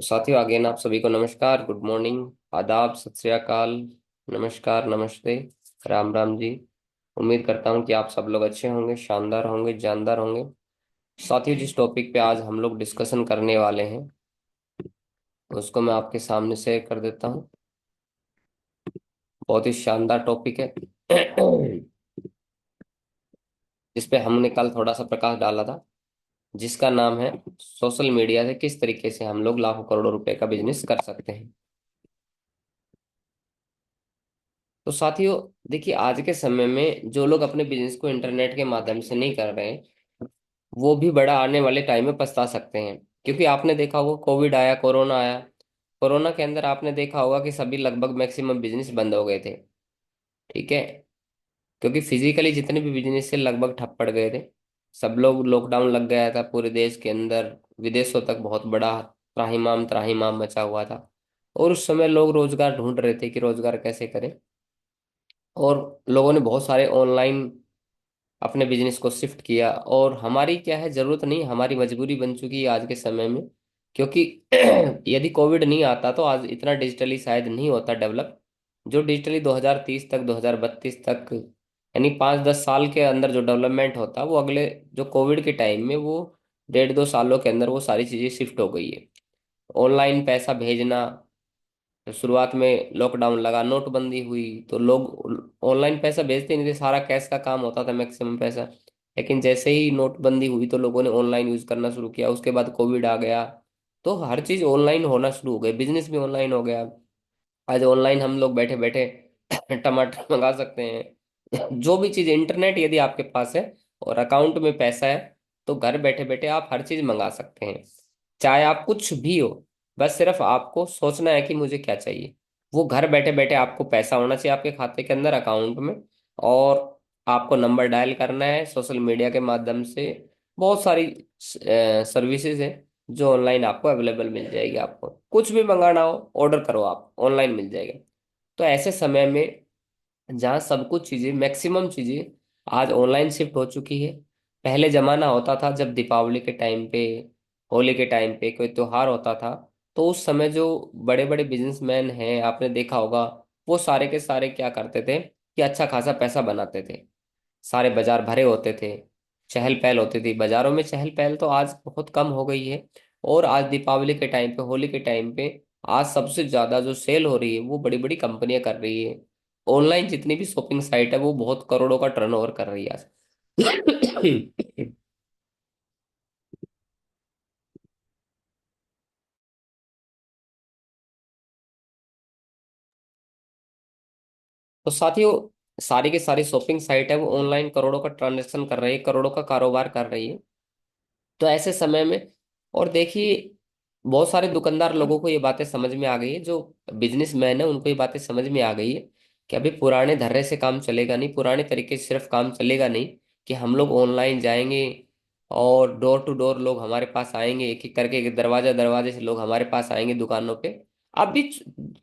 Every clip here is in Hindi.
तो साथियों, अगेन आप सभी को नमस्कार, गुड मॉर्निंग, आदाब, सत श्री अकाल, नमस्कार, नमस्ते, राम राम जी। उम्मीद करता हूँ कि आप सब लोग अच्छे होंगे, शानदार होंगे, जानदार होंगे। साथियों, जिस टॉपिक पे आज हम लोग डिस्कशन करने वाले हैं उसको मैं आपके सामने शेयर कर देता हूँ। बहुत ही शानदार टॉपिक है जिस पे हमने कल थोड़ा सा प्रकाश डाला था, जिसका नाम है सोशल मीडिया से किस तरीके से हम लोग लाखों करोड़ों रुपए का बिजनेस कर सकते हैं। तो साथियों, देखिए, आज के समय में जो लोग अपने बिजनेस को इंटरनेट के माध्यम से नहीं कर रहे हैं वो भी बड़ा आने वाले टाइम में पछता सकते हैं। क्योंकि आपने देखा होगा, कोविड आया, कोरोना आया। कोरोना के अंदर आपने देखा होगा कि सभी लगभग मैक्सिमम बिजनेस बंद हो गए थे। ठीक है। क्योंकि फिजिकली जितने भी बिजनेस थे लगभग ठप पड़ गए थे। सब लोग, लॉकडाउन लग गया था पूरे देश के अंदर, विदेशों तक बहुत बड़ा त्राहिमाम त्राहिमाम मचा हुआ था। और उस समय लोग रोजगार ढूंढ रहे थे कि रोजगार कैसे करें। और लोगों ने बहुत सारे ऑनलाइन अपने बिजनेस को शिफ्ट किया। और हमारी क्या है, जरूरत नहीं, हमारी मजबूरी बन चुकी है आज के समय में। क्योंकि यदि कोविड नहीं आता तो आज इतना डिजिटली शायद नहीं होता डेवलप। जो डिजिटली 2030 तक, 2032 तक, यानी 5-10 साल के अंदर जो डेवलपमेंट होता, वो अगले, जो कोविड के टाइम में, वो 1.5-2 सालों के अंदर वो सारी चीजें शिफ्ट हो गई है। ऑनलाइन पैसा भेजना, तो शुरुआत में लॉकडाउन लगा, नोटबंदी हुई, तो लोग ऑनलाइन पैसा भेजते नहीं थे, सारा कैश का काम होता था मैक्सिमम पैसा। लेकिन जैसे ही नोटबंदी हुई तो लोगों ने ऑनलाइन यूज करना शुरू किया, उसके बाद कोविड आ गया। तो हर चीज ऑनलाइन होना शुरू हो गई, बिजनेस भी ऑनलाइन हो गया। आज ऑनलाइन हम लोग बैठे बैठे टमाटर मंगा सकते हैं। जो भी चीज, इंटरनेट यदि आपके पास है और अकाउंट में पैसा है, तो घर बैठे बैठे आप हर चीज मंगा सकते हैं। चाहे आप कुछ भी हो, बस सिर्फ आपको सोचना है कि मुझे क्या चाहिए। वो घर बैठे बैठे आपको पैसा होना चाहिए आपके खाते के अंदर, अकाउंट में। और आपको नंबर डायल करना है सोशल मीडिया के माध्यम से। बहुत सारी सर्विसेज है जो ऑनलाइन आपको अवेलेबल मिल जाएगी। आपको कुछ भी मंगाना हो, ऑर्डर करो, आप ऑनलाइन मिल जाएगा। तो ऐसे समय में जहाँ सब कुछ चीजें, मैक्सिमम चीजें आज ऑनलाइन शिफ्ट हो चुकी है। पहले जमाना होता था जब दीपावली के टाइम पे, होली के टाइम पे कोई त्योहार होता था, तो उस समय जो बड़े बड़े बिजनेसमैन हैं, आपने देखा होगा, वो सारे के सारे क्या करते थे कि अच्छा खासा पैसा बनाते थे। सारे बाजार भरे होते थे, चहल पहल होती थी बाजारों में। चहल पहल तो आज बहुत कम हो गई है। और आज दीपावली के टाइम पे, होली के टाइम पे, आज सबसे ज्यादा जो सेल हो रही है वो बड़ी बड़ी कंपनियां कर रही है। ऑनलाइन जितनी भी शॉपिंग साइट है वो बहुत करोड़ों का टर्नओवर कर रही है आज। तो साथियों, सारी की सारी शॉपिंग साइट है वो ऑनलाइन करोड़ों का ट्रांजेक्शन कर रही है, करोड़ों का कारोबार कर रही है। तो ऐसे समय में, और देखिए, बहुत सारे दुकानदार लोगों को ये बातें समझ में आ गई है, जो बिजनेसमैन है उनको ये बातें समझ में आ गई है कि अभी पुराने धर्रे से काम चलेगा नहीं, पुराने तरीके से सिर्फ काम चलेगा नहीं। कि हम लोग ऑनलाइन जाएंगे और डोर टू डोर लोग हमारे पास आएंगे, एक एक करके, एक दरवाजा दरवाजे से लोग हमारे पास आएंगे दुकानों पे। अब भी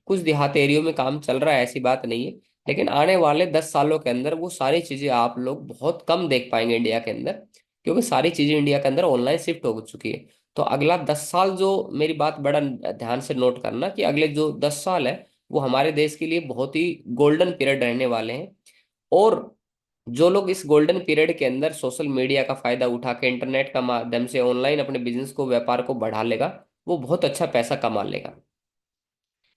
कुछ देहात एरियो में काम चल रहा है, ऐसी बात नहीं है। लेकिन आने वाले 10 सालों के अंदर वो सारी चीजें आप लोग बहुत कम देख पाएंगे इंडिया के अंदर। क्योंकि सारी चीजें इंडिया के अंदर ऑनलाइन शिफ्ट हो चुकी है। तो अगला 10 साल, जो मेरी बात बड़ा ध्यान से नोट करना, कि अगले जो 10 साल है वो हमारे देश के लिए बहुत ही गोल्डन पीरियड रहने वाले हैं। और जो लोग इस गोल्डन पीरियड के अंदर सोशल मीडिया का फायदा उठा के, इंटरनेट का माध्यम से ऑनलाइन अपने बिजनेस को, व्यापार को बढ़ा लेगा, वो बहुत अच्छा पैसा कमा लेगा।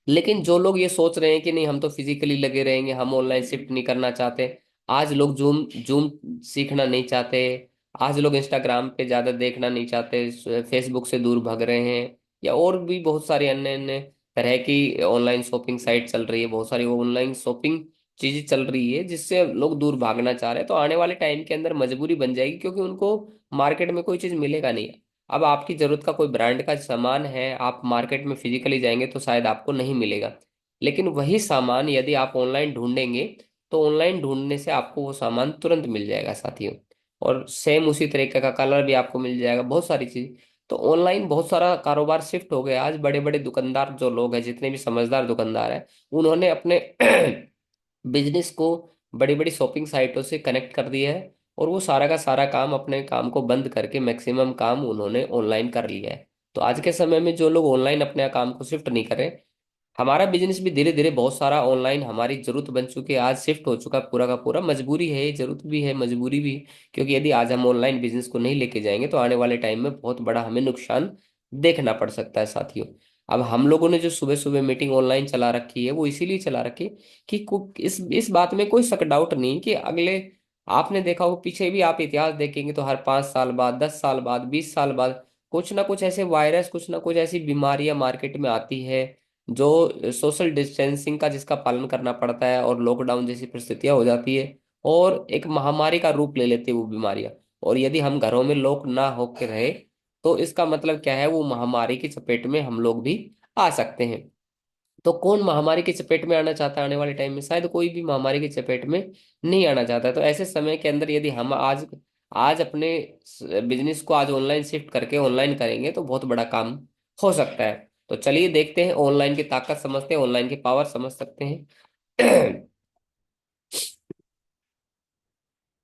लेकिन जो लोग ये सोच रहे हैं कि नहीं, हम तो फिजिकली लगे रहेंगे, हम ऑनलाइन शिफ्ट नहीं करना चाहते। आज लोग जूम जूम सीखना नहीं चाहते। आज लोग इंस्टाग्राम पे ज्यादा देखना नहीं चाहते, फेसबुक से दूर भाग रहे हैं। या और भी बहुत सारी अन्य अन्य तरह की ऑनलाइन शॉपिंग साइट चल रही है, बहुत सारी ऑनलाइन शॉपिंग चीजें चल रही है जिससे लोग दूर भागना चाह रहे हैं। तो आने वाले टाइम के अंदर मजबूरी बन जाएगी, क्योंकि उनको मार्केट में कोई चीज मिलेगा नहीं। अब आपकी जरूरत का कोई ब्रांड का सामान है, आप मार्केट में फिजिकली जाएंगे तो शायद आपको नहीं मिलेगा। लेकिन वही सामान यदि आप ऑनलाइन ढूंढेंगे, तो ऑनलाइन ढूंढने से आपको वो सामान तुरंत मिल जाएगा साथियों। और सेम उसी तरीके का कलर भी आपको मिल जाएगा, बहुत सारी चीज। तो ऑनलाइन बहुत सारा कारोबार शिफ्ट हो गया। आज बड़े बड़े दुकानदार जो लोग हैं, जितने भी समझदार दुकानदार हैं, उन्होंने अपने बिजनेस को बड़ी बड़ी शॉपिंग साइटों से कनेक्ट कर दिया है। और वो सारा का सारा काम, अपने काम को बंद करके मैक्सिमम काम उन्होंने ऑनलाइन कर लिया है। तो आज के समय में जो लोग ऑनलाइन अपने काम को शिफ्ट नहीं करें, हमारा बिजनेस भी धीरे धीरे बहुत सारा ऑनलाइन हमारी जरूरत बन चुकी है, आज शिफ्ट हो चुका है पूरा का पूरा। मजबूरी है ये, जरूरत भी है, मजबूरी भी है। क्योंकि यदि आज हम ऑनलाइन बिजनेस को नहीं लेके जाएंगे तो आने वाले टाइम में बहुत बड़ा हमें नुकसान देखना पड़ सकता है साथियों। अब हम लोगों ने जो सुबह सुबह मीटिंग ऑनलाइन चला रखी है वो इसीलिए चला रखी है कि इस बात में कोई शक डाउट नहीं कि अगले, आपने देखा हो पीछे भी आप इतिहास देखेंगे तो हर 5 साल बाद, 10 साल बाद, 20 साल बाद कुछ ना कुछ ऐसे वायरस, कुछ ना कुछ ऐसी बीमारियां मार्केट में आती है जो सोशल डिस्टेंसिंग का जिसका पालन करना पड़ता है, और लॉकडाउन जैसी परिस्थितियां हो जाती है और एक महामारी का रूप ले लेती है वो बीमारियां। और यदि हम घरों में लॉक ना होकर रहे तो इसका मतलब क्या है, वो महामारी की चपेट में हम लोग भी आ सकते हैं। तो कौन महामारी की चपेट में आना चाहता है आने वाले टाइम में? शायद कोई भी महामारी की चपेट में नहीं आना चाहता है। तो ऐसे समय के अंदर यदि हम आज आज अपने बिजनेस को आज ऑनलाइन शिफ्ट करके ऑनलाइन करेंगे तो बहुत बड़ा काम हो सकता है। तो चलिए देखते हैं, ऑनलाइन की ताकत समझते हैं, ऑनलाइन की पावर समझ सकते हैं।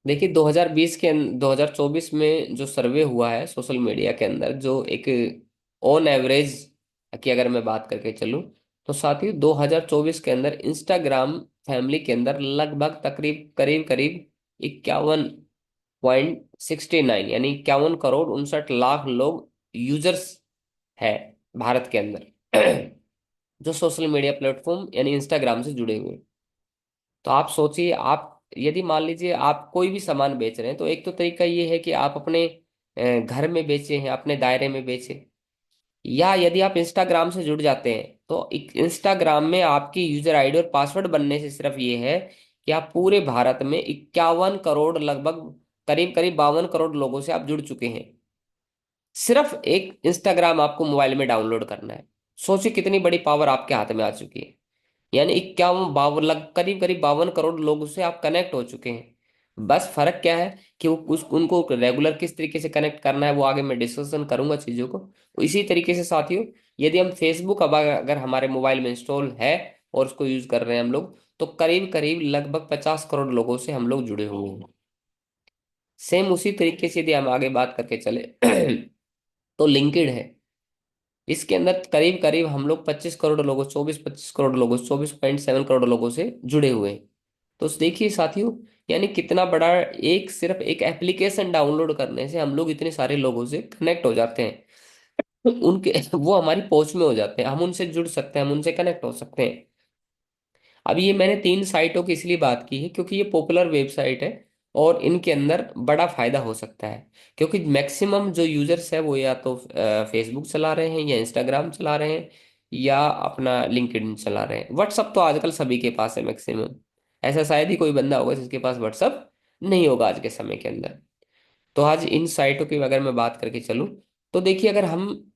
देखिए 2020 के 2024 में जो सर्वे हुआ है सोशल मीडिया के अंदर, जो एक ऑन एवरेज की अगर मैं बात करके चलूं, तो साथियों 2024 के अंदर इंस्टाग्राम फैमिली के अंदर लगभग तकरीब करीब करीब 51.69 यानी 51 करोड़ 59 लाख लोग यूजर्स है भारत के अंदर, जो सोशल मीडिया प्लेटफॉर्म यानी इंस्टाग्राम से जुड़े हुए हैं। तो आप सोचिए, आप यदि मान लीजिए आप कोई भी सामान बेच रहे हैं तो एक तो तरीका ये है कि आप अपने घर में बेचें हैं, अपने दायरे में बेचें। या यदि आप इंस्टाग्राम से जुड़ जाते हैं तो इंस्टाग्राम में आपकी यूजर आईडी और पासवर्ड बनने से सिर्फ ये है कि आप पूरे भारत में 51 करोड़ लगभग करीब करीब 52 करोड़ लोगों से आप जुड़ चुके हैं। सिर्फ एक इंस्टाग्राम आपको मोबाइल में डाउनलोड करना है। सोचिए कितनी बड़ी पावर आपके हाथ में आ चुकी है। यानी 51 52 लग करीब करीब 52 करोड़ लोगों से आप कनेक्ट हो चुके हैं। बस फर्क क्या है कि वो उनको रेगुलर किस तरीके से कनेक्ट करना है, वो आगे मैं डिस्कशन करूंगा चीजों को। तो इसी तरीके से साथियों, यदि हम फेसबुक अब अगर हमारे मोबाइल में इंस्टॉल है और उसको यूज कर रहे हैं हम लोग, तो करीब करीब लगभग 50 करोड़ लोगों से हम लोग जुड़े हुए हैं। सेम उसी तरीके से यदि हम आगे बात करके चले तो लिंक्डइन है। इसके अंदर करीब करीब हम लोग 25 करोड़ लोगों, 24 25 करोड़ लोगों, 24.7 करोड़ लोगों से जुड़े हुए हैं। तो देखिए साथियों, यानी कितना बड़ा, एक सिर्फ एक एप्लीकेशन डाउनलोड करने से हम लोग इतने सारे लोगों से कनेक्ट हो जाते हैं। उनके वो हमारी पहुंच में हो जाते हैं, हम उनसे जुड़ सकते हैं, हम उनसे कनेक्ट हो सकते हैं। अब ये मैंने 3 साइटों की इसलिए बात की है क्योंकि ये पॉपुलर वेबसाइट है और इनके अंदर बड़ा फायदा हो सकता है। क्योंकि मैक्सिमम जो यूजर्स है वो या तो फेसबुक चला रहे हैं, या इंस्टाग्राम चला रहे हैं, या अपना लिंक्डइन चला रहे हैं। व्हाट्सअप तो आजकल सभी के पास है मैक्सिमम। ऐसा शायद ही कोई बंदा होगा जिसके पास व्हाट्सअप नहीं होगा आज के समय के अंदर। तो आज इन साइटों की अगर मैं बात करके चलूँ, तो देखिए अगर हम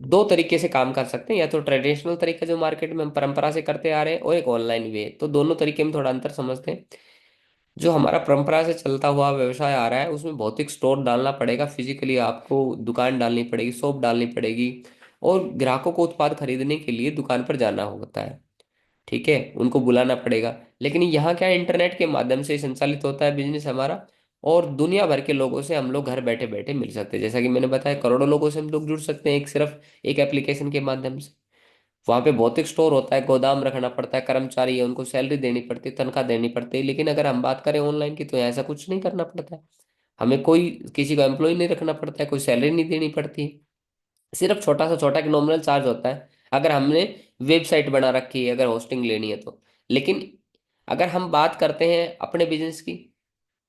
दो तरीके से काम कर सकते हैं, या तो ट्रेडिशनल तरीका जो मार्केट में हम परंपरा से करते आ रहे हैं, और एक ऑनलाइन वे। तो दोनों तरीके में थोड़ा अंतर समझते हैं। जो हमारा परंपरा से चलता हुआ व्यवसाय आ रहा है उसमें भौतिक स्टोर डालना पड़ेगा, फिजिकली आपको दुकान डालनी पड़ेगी, शॉप डालनी पड़ेगी, और ग्राहकों को उत्पाद खरीदने के लिए दुकान पर जाना होता है। ठीक है, उनको बुलाना पड़ेगा। लेकिन यहाँ क्या है, इंटरनेट के माध्यम से संचालित होता है बिजनेस हमारा, और दुनिया भर के लोगों से हम लोग घर बैठे बैठे मिल सकते हैं। जैसा कि मैंने बताया, करोड़ों लोगों से हम लोग जुड़ सकते हैं एक सिर्फ एक एप्लीकेशन के माध्यम से। वहां पे भौतिक स्टोर होता है, गोदाम रखना पड़ता है, कर्मचारी है उनको सैलरी देनी पड़ती है, तनख्वाह देनी पड़ती है। लेकिन अगर हम बात करें ऑनलाइन की तो ऐसा कुछ नहीं करना पड़ता है। हमें कोई किसी को एम्प्लॉय नहीं रखना पड़ता है, कोई सैलरी नहीं देनी पड़ती है। सिर्फ छोटा सा छोटा एक नॉमिनल चार्ज होता है अगर हमने वेबसाइट बना रखी है, अगर होस्टिंग लेनी है तो। लेकिन अगर हम बात करते हैं अपने बिजनेस की,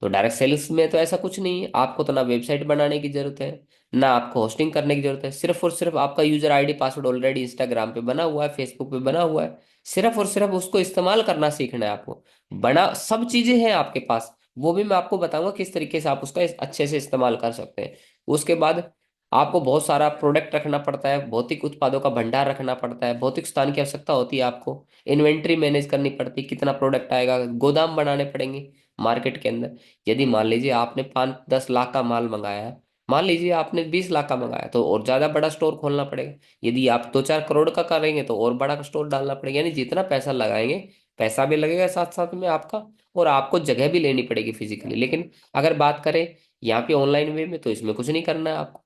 तो डायरेक्ट सेल्स में तो ऐसा कुछ नहीं है। आपको तो ना वेबसाइट बनाने की जरूरत है, ना आपको होस्टिंग करने की जरूरत है। सिर्फ और सिर्फ आपका user ID password already Instagram पे बना हुआ है, फेसबुक पे बना हुआ है। सिर्फ और सिर्फ उसको इस्तेमाल करना सीखना है आपको। बना सब चीजें हैं आपके पास, वो भी मैं आपको बताऊंगा किस तरीके से आप उसका अच्छे से इस्तेमाल कर सकते हैं। उसके बाद आपको बहुत सारा प्रोडक्ट रखना पड़ता है, भौतिक उत्पादों का भंडार रखना पड़ता है, भौतिक स्थान की आवश्यकता होती है आपको, इन्वेंट्री मैनेज करनी पड़ती है, कितना प्रोडक्ट आएगा, गोदाम बनाने पड़ेंगे मार्केट के अंदर। यदि मान लीजिए आपने 5 10 लाख का माल मंगाया है, मान लीजिए आपने 20 लाख का मंगाया, तो और ज्यादा बड़ा स्टोर खोलना पड़ेगा। यदि आप 2 4 करोड़ का करेंगे तो और बड़ा स्टोर डालना पड़ेगा। यानी जितना पैसा लगाएंगे, पैसा भी लगेगा साथ साथ में आपका, और आपको जगह भी लेनी पड़ेगी फिजिकली। लेकिन अगर बात करें यहाँ पे ऑनलाइन वे में, तो इसमें कुछ नहीं करना है आपको।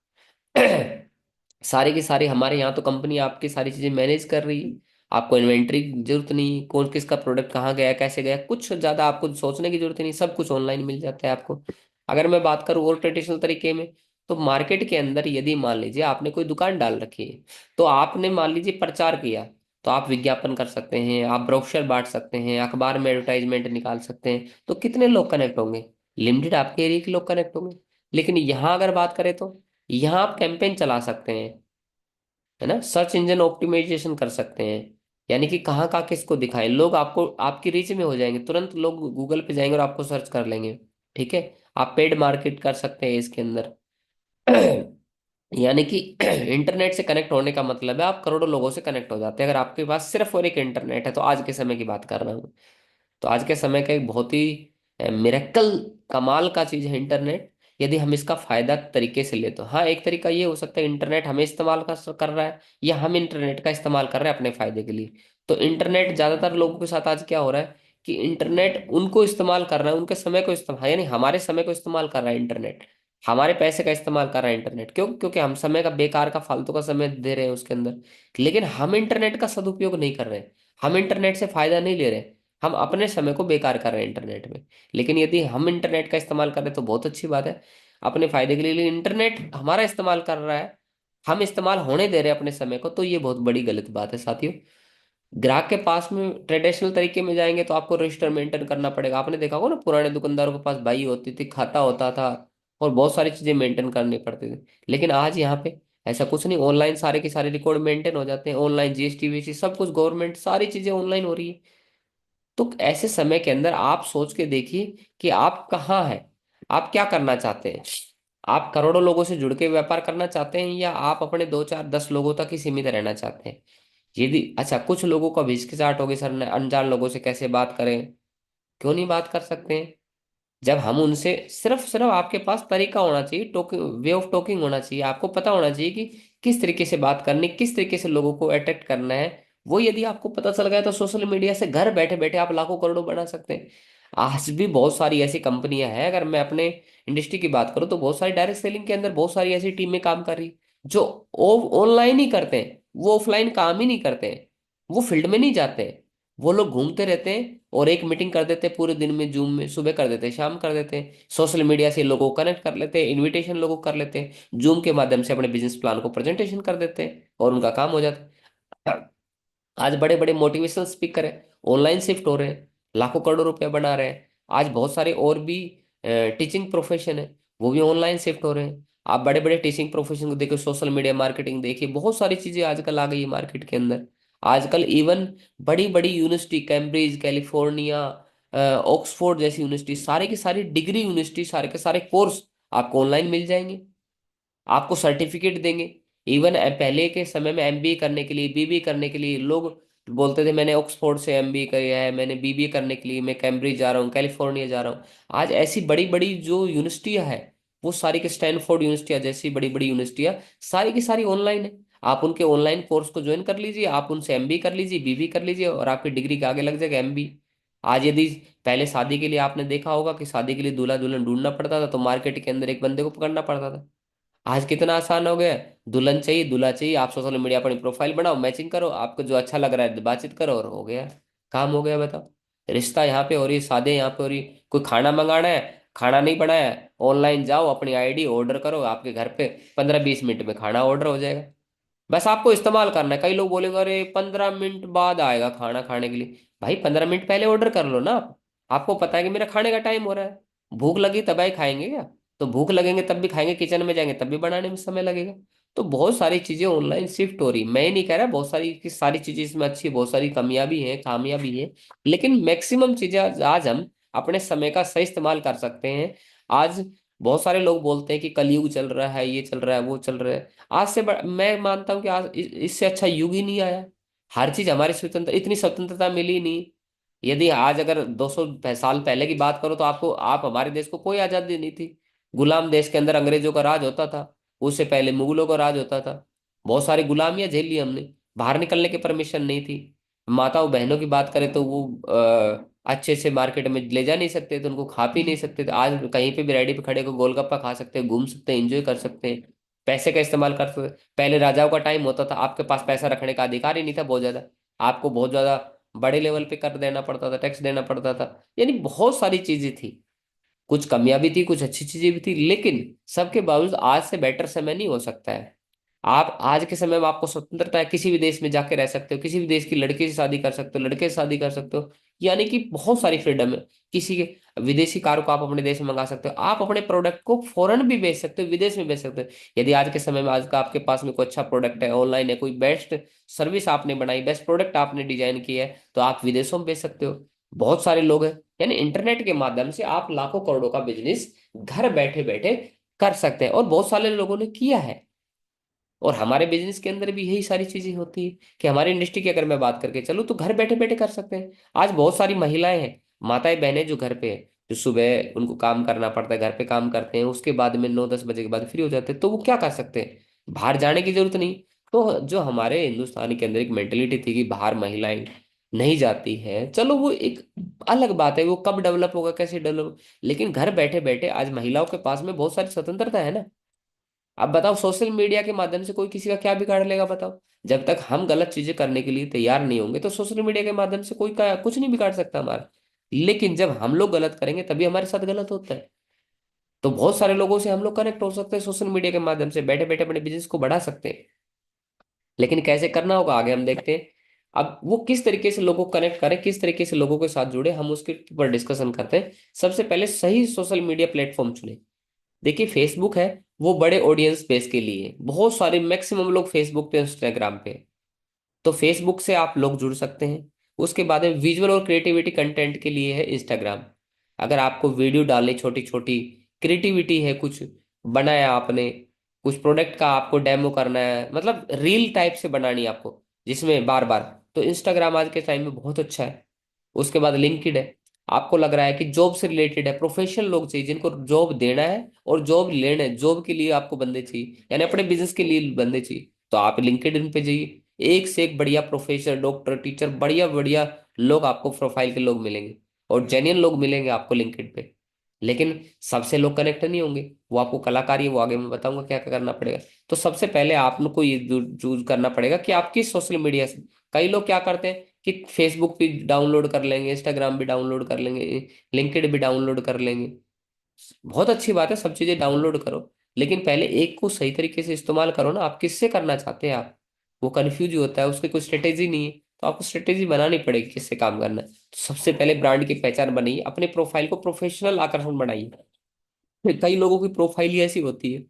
सारी की सारी हमारे यहाँ तो कंपनी आपकी सारी चीजें मैनेज कर रही है। आपको इन्वेंट्री की जरूरत नहीं, कौन किसका प्रोडक्ट कहाँ गया कैसे गया, कुछ ज्यादा आपको सोचने की जरूरत ही नहीं, सब कुछ ऑनलाइन मिल जाता है आपको। अगर मैं बात करूँ और ट्रेडिशनल तरीके में, तो मार्केट के अंदर यदि मान लीजिए आपने कोई दुकान डाल रखी है, तो आपने मान लीजिए प्रचार किया, तो आप विज्ञापन कर सकते हैं, आप ब्रोशर बांट सकते हैं, अखबार में एडवर्टाइजमेंट निकाल सकते हैं, तो कितने लोग कनेक्ट होंगे? लिमिटेड आपके एरिया के लोग कनेक्ट होंगे। लेकिन यहाँ अगर बात करें तो यहाँ आप कैंपेन चला सकते हैं, है ना, सर्च इंजन ऑप्टिमाइजेशन कर सकते हैं, यानी कि कहाँ कहाँ किसको दिखाएं, लोग आपको आपकी रीच में हो जाएंगे, तुरंत लोग गूगल पे जाएंगे और आपको सर्च कर लेंगे। ठीक है। आप पेड मार्केट कर सकते हैं इसके अंदर। यानी कि इंटरनेट से कनेक्ट होने का मतलब है आप करोड़ों लोगों से कनेक्ट हो जाते हैं, अगर आपके पास सिर्फ और एक इंटरनेट है, तो आज के समय की बात कर रहा हूँ। तो आज के समय का एक बहुत ही मिरेकल, कमाल का चीज है इंटरनेट, यदि हम इसका फायदा तरीके से ले तो। हाँ, एक तरीका ये हो सकता है, इंटरनेट हमें इस्तेमाल कर रहा है या हम इंटरनेट का इस्तेमाल कर रहे हैं अपने फायदे के लिए। तो इंटरनेट ज्यादातर लोगों के साथ आज क्या हो रहा है कि इंटरनेट उनको इस्तेमाल कर रहा है, उनके समय को इस्तेमाल, यानी हमारे समय को इस्तेमाल कर रहा है इंटरनेट, हमारे पैसे का इस्तेमाल कर रहा है इंटरनेट। क्यों? क्योंकि हम समय का बेकार का फालतू का समय दे रहे हैं उसके अंदर। लेकिन हम इंटरनेट का सदुपयोग नहीं कर रहे हैं, हम इंटरनेट से फायदा नहीं ले रहे, हम अपने समय को बेकार कर रहे हैं इंटरनेट में। लेकिन यदि हम इंटरनेट का इस्तेमाल कर रहे हैं तो बहुत अच्छी बात है, अपने फायदे के लिए। लेकिन इंटरनेट हमारा इस्तेमाल कर रहा है, हम इस्तेमाल होने दे रहे हैं अपने समय को, तो ये बहुत बड़ी गलत बात है साथियों। ग्राहक के पास में ट्रेडिशनल तरीके में जाएंगे तो आपको रजिस्टर मेंटेन करना पड़ेगा। आपने देखा होगा ना, पुराने दुकानदारों के पास बाई होती थी, खाता होता था, और बहुत सारी चीजें मेंटेन करनी पड़ती थी। लेकिन आज यहाँ पे ऐसा कुछ नहीं, ऑनलाइन सारे के सारे रिकॉर्ड मेंटेन हो जाते हैं, ऑनलाइन जीएसटी वीएसटी सब कुछ, गवर्नमेंट सारी चीजें ऑनलाइन हो रही है। तो ऐसे समय के अंदर आप सोच के देखिए कि आप कहाँ हैं, आप क्या करना चाहते हैं। आप करोड़ों लोगों से जुड़ के व्यापार करना चाहते हैं, या आप अपने 2 4 10 लोगों तक ही सीमित रहना चाहते हैं? यदि अच्छा, कुछ लोगों को भी हिचकिचाहट होगी, सर अनजान लोगों से कैसे बात करें, क्यों नहीं बात कर सकते हैं? जब हम उनसे, सिर्फ सिर्फ आपके पास तरीका होना चाहिए, टोकिंग वे ऑफ टॉकिंग होना चाहिए, आपको पता होना चाहिए कि किस तरीके से बात करनी, किस तरीके से लोगों को अट्रैक्ट करना है। वो यदि आपको पता चल गया तो सोशल मीडिया से घर बैठे बैठे आप लाखों करोड़ों बना सकते हैं। आज भी बहुत सारी ऐसी कंपनियां हैं, अगर मैं अपने इंडस्ट्री की बात करूं तो बहुत सारी डायरेक्ट सेलिंग के अंदर बहुत सारी ऐसी टीमें काम कर रही, जो ऑनलाइन ही करते हैं, वो ऑफलाइन काम ही नहीं करते हैं, वो फील्ड में नहीं जाते हैं। वो लोग घूमते रहते हैं और एक मीटिंग कर देते हैं पूरे दिन में, जूम में, सुबह कर देते हैं, शाम कर देते हैं, सोशल मीडिया से लोगों को कनेक्ट कर लेते हैं, इनविटेशन लोगों को कर लेते हैं, जूम के माध्यम से अपने बिजनेस प्लान को प्रेजेंटेशन कर देते हैं और उनका काम हो जाता है। आज बड़े बड़े मोटिवेशनल स्पीकर हैं, ऑनलाइन शिफ्ट हो रहे हैं, लाखों करोड़ों रुपए बना रहे हैं। आज बहुत सारे और भी टीचिंग प्रोफेशन है, वो भी ऑनलाइन शिफ्ट हो रहे हैं। आप बड़े बड़े टीचिंग प्रोफेशन को देखिए, सोशल मीडिया मार्केटिंग देखिए, बहुत सारी चीजें आजकल आ गई है मार्केट के अंदर। आजकल इवन बड़ी बड़ी यूनिवर्सिटी, कैम्ब्रिज, कैलिफोर्निया, ऑक्सफोर्ड जैसी यूनिवर्सिटी, सारे की सारी डिग्री यूनिवर्सिटी, सारे के सारे कोर्स आपको ऑनलाइन मिल जाएंगे, आपको सर्टिफिकेट देंगे। इवन पहले के समय में एमबीए करने के लिए, बीबीए करने के लिए लोग बोलते थे मैंने ऑक्सफोर्ड से एमबीए किया है, मैंने बीबीए करने के लिए मैं कैम्ब्रिज जा रहा हूँ, कैलिफोर्निया जा रहा हूँ। आज ऐसी बड़ी बड़ी जो यूनिवर्सिटियां हैं, वो सारी की स्टैनफोर्ड यूनिवर्सिटियां जैसी बड़ी बड़ी यूनिवर्सिटियां, सारी की सारी ऑनलाइन है। आप उनके ऑनलाइन कोर्स को ज्वाइन कर लीजिए, आप उनसे एमबीए कर लीजिए, बीबीए कर लीजिए, और आपकी डिग्री के आगे लग जाएगा एमबीए। आज यदि पहले शादी के लिए आपने देखा होगा कि शादी के लिए दूल्हा दुल्हन ढूंढना पड़ता था, तो मार्केट के अंदर एक बंदे को पकड़ना पड़ता था। आज कितना आसान हो गया है, दुल्हन चाहिए दूल्हा चाहिए, आप सोशल मीडिया पर अपनी प्रोफाइल बनाओ, मैचिंग करो, आपको जो अच्छा लग रहा है बातचीत करो और हो गया, काम हो गया। बताओ, रिश्ता यहाँ पे हो रही, शादी यहाँ पे हो रही। कोई खाना मंगाना है, खाना नहीं बनाया है, ऑनलाइन जाओ, अपनी आईडी ऑर्डर करो, आपके घर पे 15 20 मिनट में खाना ऑर्डर हो जाएगा। बस आपको इस्तेमाल करना है। कई लोग बोलेंगे अरे 15 मिनट बाद आएगा खाना खाने के लिए, भाई 15 मिनट पहले ऑर्डर कर लो ना आप। आपको पता है कि मेरा खाने का टाइम हो रहा है, भूख लगी तब आई खाएंगे क्या? तो भूख लगेंगे तब भी खाएंगे, किचन में जाएंगे तब भी बनाने में समय लगेगा। तो बहुत सारी चीजें ऑनलाइन शिफ्ट हो रही, मैं ये नहीं कह रहा बहुत सारी की सारी चीजें इसमें अच्छी, बहुत सारी कमियां भी हैं, खामियां भी हैं। लेकिन मैक्सिमम चीजें आज हम अपने समय का सही इस्तेमाल कर सकते हैं। आज बहुत सारे लोग बोलते हैं कि कलयुग चल रहा है, ये चल रहा है, वो चल रहा है। मैं मानता हूं कि आज इससे अच्छा युग ही नहीं आया। हर चीज हमारी स्वतंत्र, इतनी स्वतंत्रता मिली नहीं। यदि आज अगर 200 साल पहले की बात करो तो आपको, आप हमारे देश को कोई आजादी नहीं थी, गुलाम देश के अंदर अंग्रेजों का राज होता था, उससे पहले मुगलों का राज होता था। बहुत सारी गुलामियां झेल ली हमने, बाहर निकलने की परमिशन नहीं थी। माताओं बहनों की बात करें तो वो अच्छे से मार्केट में ले जा नहीं सकते थे, उनको खा पी नहीं सकते थे। आज कहीं पे भी रेडी पे खड़े को गोलगप्पा खा सकते हैं, घूम सकते हैं, एंजॉय कर सकते हैं। पैसे का इस्तेमाल कर सकते। पहले राजाओं का टाइम होता था, आपके पास पैसा रखने का अधिकार ही नहीं था बहुत ज्यादा, आपको बहुत ज्यादा बड़े लेवल पे कर देना पड़ता था, टैक्स देना पड़ता था। यानी बहुत सारी चीजें थी, कुछ कमियां भी थी, कुछ अच्छी चीजें भी थी, लेकिन सबके बावजूद आज से बेटर समय नहीं हो सकता है। आप आज के समय में आपको स्वतंत्रता है, किसी भी देश में जाके रह सकते हो, किसी भी देश की लड़की से शादी कर सकते हो, लड़के से शादी कर सकते हो, यानी कि बहुत सारी फ्रीडम है। किसी के विदेशी कार को आप अपने देश में मंगा सकते हो, आप अपने प्रोडक्ट को फॉरेन भी बेच सकते हो, विदेश में बेच सकते हो। यदि आज के समय में आज का आपके पास में कोई अच्छा प्रोडक्ट है, ऑनलाइन है, कोई बेस्ट सर्विस आपने बनाई, बेस्ट प्रोडक्ट आपने डिजाइन किया है, तो आप विदेशों में बेच सकते हो। बहुत सारे लोग हैं, यानी इंटरनेट के माध्यम से आप लाखों करोड़ों का बिजनेस घर बैठे बैठे कर सकते हैं, और बहुत सारे लोगों ने किया है। और हमारे बिजनेस के अंदर भी यही सारी चीजें होती है कि हमारी इंडस्ट्री की अगर मैं बात करके चलूँ तो घर बैठे बैठे कर सकते हैं। आज बहुत सारी महिलाएं हैं, माताएं बहनें जो घर पे है, जो सुबह उनको काम करना पड़ता है, घर पे काम करते हैं, उसके बाद में 9-10 बजे के बाद फ्री हो जाते हैं, तो वो क्या कर सकते हैं, बाहर जाने की जरूरत नहीं। तो जो हमारे हिंदुस्तानी के अंदर एक मेंटेलिटी थी कि बाहर महिलाएं नहीं जाती है, चलो वो एक अलग बात है, वो कब डेवलप होगा, कैसे डेवलप, लेकिन घर बैठे बैठे आज महिलाओं के पास में बहुत सारी स्वतंत्रता है ना। अब बताओ, सोशल मीडिया के माध्यम से कोई किसी का क्या बिगाड़ लेगा, बताओ। जब तक हम गलत चीजें करने के लिए तैयार नहीं होंगे तो सोशल मीडिया के माध्यम से कोई का कुछ नहीं बिगाड़ सकता हमारा। लेकिन जब हम लोग गलत करेंगे तभी हमारे साथ गलत होता है। तो बहुत सारे लोगों से हम लोग कनेक्ट हो सकते हैं सोशल मीडिया के माध्यम से, बैठे बैठे अपने बिजनेस को बढ़ा सकते हैं। लेकिन कैसे करना होगा आगे हम देखते हैं। अब वो किस तरीके से लोगों को कनेक्ट करें, किस तरीके से लोगों के साथ जुड़े, हम उसके ऊपर डिस्कशन करते हैं। सबसे पहले सही सोशल मीडिया प्लेटफॉर्म चुने। देखिए फेसबुक है, वो बड़े ऑडियंस बेस के लिए है, बहुत सारे मैक्सिमम लोग फेसबुक पे, इंस्टाग्राम पे। तो फेसबुक से आप लोग जुड़ सकते हैं। उसके बाद में विजुअल और क्रिएटिविटी कंटेंट के लिए है इंस्टाग्राम। अगर आपको वीडियो डालनी, छोटी छोटी क्रिएटिविटी है, कुछ बनाया आपने, कुछ प्रोडक्ट का आपको डेमो करना है, मतलब रील टाइप से बनानी है आपको, जिसमें बार बार, तो इंस्टाग्राम आज के टाइम में बहुत अच्छा है। उसके बाद लिंक्डइन है। आपको लग रहा है कि जॉब से रिलेटेड है, प्रोफेशनल लोग चाहिए जिनको जॉब देना है और जॉब लेना है, जॉब के लिए आपको बंदे चाहिए, यानी अपने बिजनेस के लिए बंदे चाहिए, तो आप लिंक्डइन पे जाइए। एक से एक बढ़िया प्रोफेसर, डॉक्टर, टीचर, बढ़िया बढ़िया लोग आपको, प्रोफाइल के लोग मिलेंगे, और जेन्युइन लोग मिलेंगे आपको लिंक्डइन पे। लेकिन सबसे लोग कनेक्ट नहीं होंगे, वो आपको कलाकारी है, वो आगे मैं बताऊंगा क्या क्या करना पड़ेगा। तो सबसे पहले आपको ये चूज करना पड़ेगा कि आप किस सोशल मीडिया से। कई लोग क्या करते हैं कि फेसबुक भी डाउनलोड कर लेंगे, इंस्टाग्राम भी डाउनलोड कर लेंगे, लिंक्डइन भी डाउनलोड कर लेंगे। बहुत अच्छी बात है, सब चीजें डाउनलोड करो, लेकिन पहले एक को सही तरीके से इस्तेमाल करो ना। आप किससे करना चाहते हैं, आप वो कंफ्यूज होता है, उसकी कोई स्ट्रेटेजी नहीं है, तो आपको स्ट्रेटेजी बनानी पड़ेगी किससे काम करना है। तो सबसे पहले ब्रांड की पहचान बनाइए, अपने प्रोफाइल को प्रोफेशनल आकर्षण बनाइए। फिर कई लोगों की प्रोफाइल ही ऐसी होती है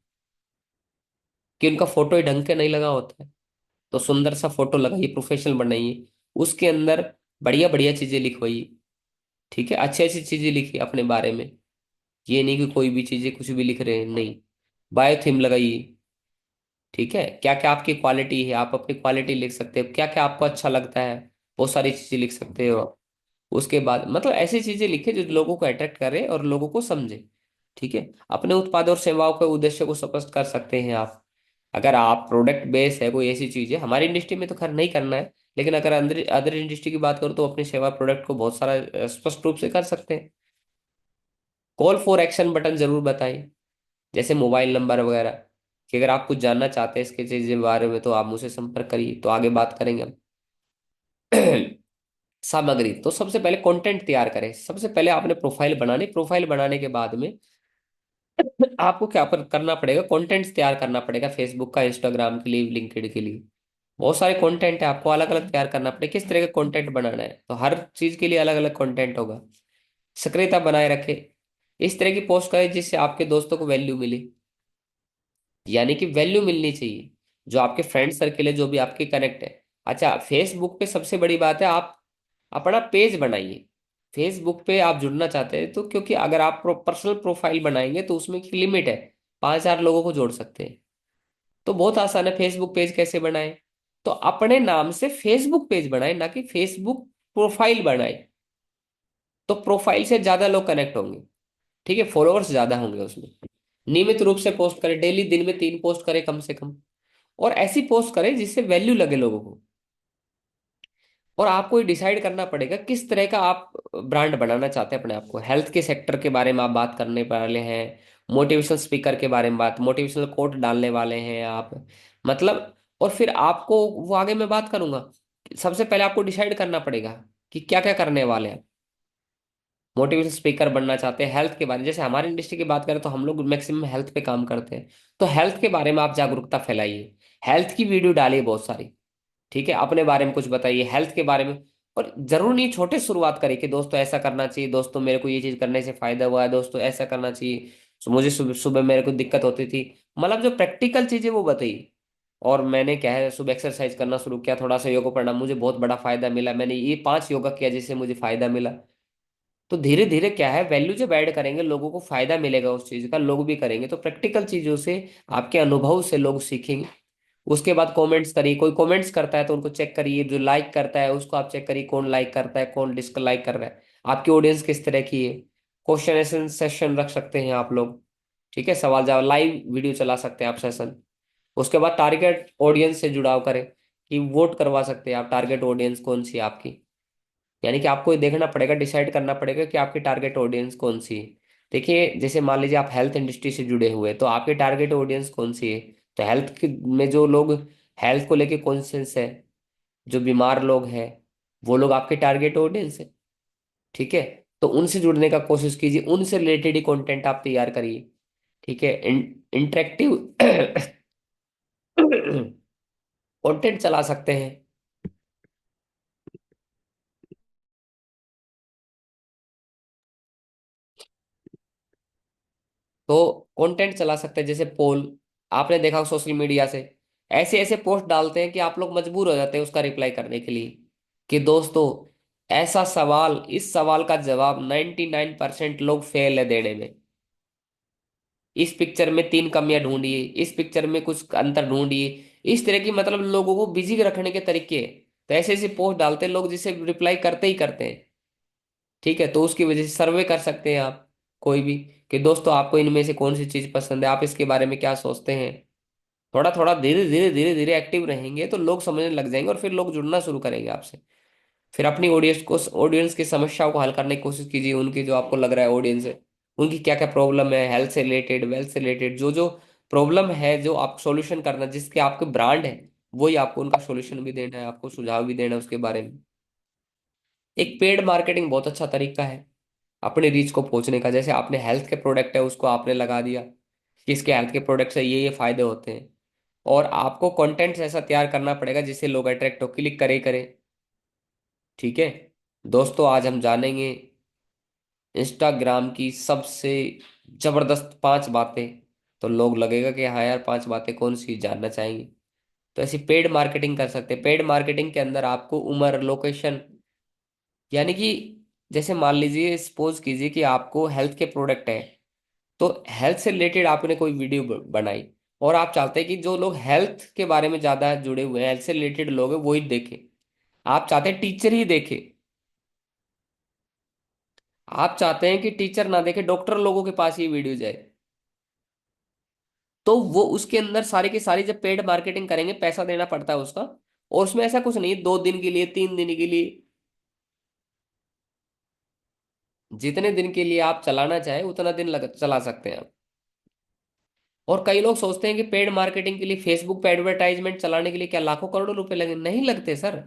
कि उनका फोटो ही ढंग के नहीं लगा होता है, तो सुंदर सा फोटो लगाइए, प्रोफेशनल बनाइए, उसके अंदर बढ़िया बढ़िया चीजें लिखवाइए। ठीक है, अच्छी अच्छी चीजें लिखिए अपने बारे में। ये नहीं कि कोई भी चीजें कुछ भी लिख रहे हैं, नहीं। बायो थीम लगाइए। ठीक है, क्या क्या आपकी क्वालिटी है, आप अपनी क्वालिटी लिख सकते हो, क्या क्या आपको अच्छा लगता है, बहुत सारी चीजें लिख सकते हो। उसके बाद मतलब ऐसी चीजें लिखे जो लोगों को अट्रैक्ट करे और लोगों को समझे। ठीक है, अपने उत्पाद और सेवाओं के उद्देश्य को स्पष्ट कर सकते हैं आप। अगर आप प्रोडक्ट बेस है, कोई ऐसी चीज है, हमारी इंडस्ट्री में तो खैर नहीं करना है, लेकिन अगर अंदर अदर इंडस्ट्री की बात करो तो अपनी सेवा प्रोडक्ट को बहुत सारा स्पष्ट रूप से कर सकते हैं। कॉल फॉर एक्शन बटन जरूर बताइए, जैसे मोबाइल नंबर वगैरह, कि अगर आप कुछ जानना चाहते हैं इसके चीज के बारे में तो आप मुझसे संपर्क करिए, तो आगे बात करेंगे हम। सामग्री, तो सबसे पहले कंटेंट तैयार करें। सबसे पहले आपने प्रोफाइल बनानी, प्रोफाइल बनाने के बाद में आपको क्या करना पड़ेगा, कंटेंट्स तैयार करना पड़ेगा, फेसबुक का, इंस्टाग्राम के लिए, लिंक्डइन के लिए। बहुत सारे कंटेंट है, आपको अलग अलग तैयार करना पड़ेगा, किस तरह का कंटेंट बनाना है, तो हर चीज के लिए अलग अलग कंटेंट होगा। सक्रियता बनाए रखे, इस तरह की पोस्ट करें जिससे आपके दोस्तों को वैल्यू मिले, यानी कि वैल्यू मिलनी चाहिए, जो आपके फ्रेंड सर्किल है, जो भी आपके कनेक्ट है। अच्छा, फेसबुक पे सबसे बड़ी बात है, आप अपना पेज बनाइए। फेसबुक पे आप जुड़ना चाहते हैं तो, क्योंकि अगर आप पर्सनल प्रोफाइल बनाएंगे तो उसमें की लिमिट है, 5,000 लोगों को जोड़ सकते हैं। तो बहुत आसान है, फेसबुक पेज कैसे बनाएं, तो अपने नाम से फेसबुक पेज बनाएं, ना कि फेसबुक प्रोफाइल बनाएं। तो प्रोफाइल से ज्यादा लोग कनेक्ट होंगे, ठीक है, फॉलोअर्स ज्यादा होंगे उसमें। नियमित रूप से पोस्ट करें, डेली दिन में 3 पोस्ट करें कम से कम, और ऐसी पोस्ट करें जिससे वैल्यू लगे लोगों को। और आपको ये डिसाइड करना पड़ेगा किस तरह का आप ब्रांड बनाना चाहते हैं अपने आप को। हेल्थ के सेक्टर के बारे में आप बात करने वाले हैं, मोटिवेशनल स्पीकर के बारे में बात, मोटिवेशनल कोट डालने वाले हैं आप, मतलब। और फिर आपको वो आगे मैं बात करूंगा। सबसे पहले आपको डिसाइड करना पड़ेगा कि क्या क्या करने वाले हैं। मोटिवेशनल स्पीकर बनना चाहते हैं हेल्थ के बारे में, जैसे हमारी इंडस्ट्री की बात करें तो हम लोग मैक्सिमम हेल्थ पे काम करते हैं। तो हेल्थ के बारे में आप जागरूकता फैलाइए, हेल्थ की वीडियो डालिए बहुत सारी। ठीक है, अपने बारे में कुछ बताइए हेल्थ के बारे में। और जरूर नहीं, छोटे शुरुआत करिए कि दोस्तों ऐसा करना चाहिए, दोस्तों मेरे को ये चीज करने से फायदा हुआ है, दोस्तों ऐसा करना चाहिए। मुझे सुबह सुबह मेरे को दिक्कत होती थी, मतलब जो प्रैक्टिकल चीजें वो बताइए। और मैंने क्या है, सुबह एक्सरसाइज करना शुरू किया, थोड़ा सा योगा पढ़ना, मुझे बहुत बड़ा फायदा मिला, मैंने ये 5 योगा किया जिससे मुझे फायदा मिला। तो धीरे धीरे क्या है, वैल्यू जब ऐड करेंगे लोगों को फायदा मिलेगा उस चीज का, लोग भी करेंगे, तो प्रैक्टिकल चीजों से, आपके अनुभव से लोग सीखेंगे। उसके बाद कमेंट्स करिए, कोई कमेंट्स करता है तो उनको चेक करिए, जो लाइक करता है उसको आप चेक करिए, कौन लाइक करता है कौन डिसलाइक कर रहा है, आपकी ऑडियंस किस तरह की है। क्वेश्चन सेशन रख सकते हैं आप लोग। ठीक है, सवाल जवाब लाइव वीडियो चला सकते हैं आप सेशन। उसके बाद टारगेट ऑडियंस से जुड़ाव करें, कि वोट करवा सकते हैं आप, टारगेट ऑडियंस कौन सी है आपकी। यानी कि आपको ये देखना पड़ेगा, डिसाइड करना पड़ेगा कि आपकी टारगेट ऑडियंस कौन सी है। देखिए, जैसे मान लीजिए आप हेल्थ इंडस्ट्री से जुड़े हुए हैं, तो आपकी टारगेट ऑडियंस कौन सी है। तो में जो लोग हेल्थ को लेके कॉन्शियस है, जो बीमार लोग हैं, वो लोग आपके टारगेट ऑडियंस है। ठीक है, तो उनसे जुड़ने का कोशिश कीजिए, उनसे रिलेटेड ही कंटेंट आप तैयार करिए। ठीक है, इंटरेक्टिव कंटेंट चला सकते हैं। तो कंटेंट चला सकते हैं, जैसे पोल, आपने देखा सोशल मीडिया से ऐसे ऐसे पोस्ट डालते हैं कि आप लोग मजबूर हो जाते हैं उसका रिप्लाई करने के लिए, कि दोस्तों ऐसा सवाल, इस सवाल का जवाब 99% लोग फेल है देने में। इस पिक्चर में 3 कमियां ढूंढिए, इस पिक्चर में कुछ अंतर ढूंढिए। इस तरह की, मतलब लोगों को बिजी रखने के तरीके हैं। तो ऐसे ऐसे पोस्ट डालते हैं लोग, जिसे रिप्लाई करते ही करते हैं। ठीक है, तो उसकी वजह से सर्वे कर सकते हैं आप, कोई भी, कि दोस्तों आपको इनमें से कौन सी चीज पसंद है, आप इसके बारे में क्या सोचते हैं। थोड़ा थोड़ा धीरे धीरे एक्टिव रहेंगे तो लोग समझने लग जाएंगे, और फिर लोग जुड़ना शुरू करेंगे आपसे। फिर अपनी ऑडियंस की समस्याओं को हल करने की कोशिश कीजिए, उनकी जो आपको लग रहा है ऑडियंस है, उनकी क्या क्या प्रॉब्लम है, हेल्थ से रिलेटेड, वेल्थ से रिलेटेड, जो जो प्रॉब्लम है, जो आप सॉल्यूशन करना, जिसके आपके ब्रांड है, वही आपको उनका सॉल्यूशन भी देना है, आपको सुझाव भी देना है उसके बारे में। एक पेड मार्केटिंग बहुत अच्छा तरीका है अपने रीच को पहुंचने का। जैसे आपने हेल्थ के प्रोडक्ट है, उसको आपने लगा दिया कि इसके हेल्थ के प्रोडक्ट से ये फायदे होते हैं, और आपको कंटेंट ऐसा तैयार करना पड़ेगा जिससे लोग अट्रैक्ट हो, क्लिक करे करे। ठीक है, दोस्तों आज हम जानेंगे इंस्टाग्राम की सबसे जबरदस्त 5 बातें। तो लोग लगेगा कि हाँ यार, 5 बातें कौन सी जानना चाहेंगे। तो ऐसी पेड मार्केटिंग कर सकते हैं। पेड मार्केटिंग के अंदर आपको उम्र, लोकेशन, यानी कि जैसे मान लीजिए, सपोज कीजिए कि आपको हेल्थ के प्रोडक्ट है, तो हेल्थ से रिलेटेड आपने कोई वीडियो बनाई, और आप चाहते हैं कि जो लोग हेल्थ के बारे में ज्यादा जुड़े हुए हैं, हेल्थ से रिलेटेड लोग हैं, वही देखें। आप चाहते हैं टीचर ही देखे, आप चाहते हैं कि टीचर ना देखे, डॉक्टर लोगों के पास ये वीडियो जाए। तो वो उसके अंदर सारी की सारी जब पेड मार्केटिंग करेंगे, पैसा देना पड़ता है उसका। और उसमें ऐसा कुछ नहीं है, 2 दिन के लिए, 3 दिन के लिए, जितने दिन के लिए आप चलाना चाहे उतना दिन चला सकते हैं आप। और कई लोग सोचते हैं कि पेड मार्केटिंग के लिए, फेसबुक पे एडवर्टाइजमेंट चलाने के लिए क्या लाखों करोड़ों रुपए लगे, नहीं लगते सर।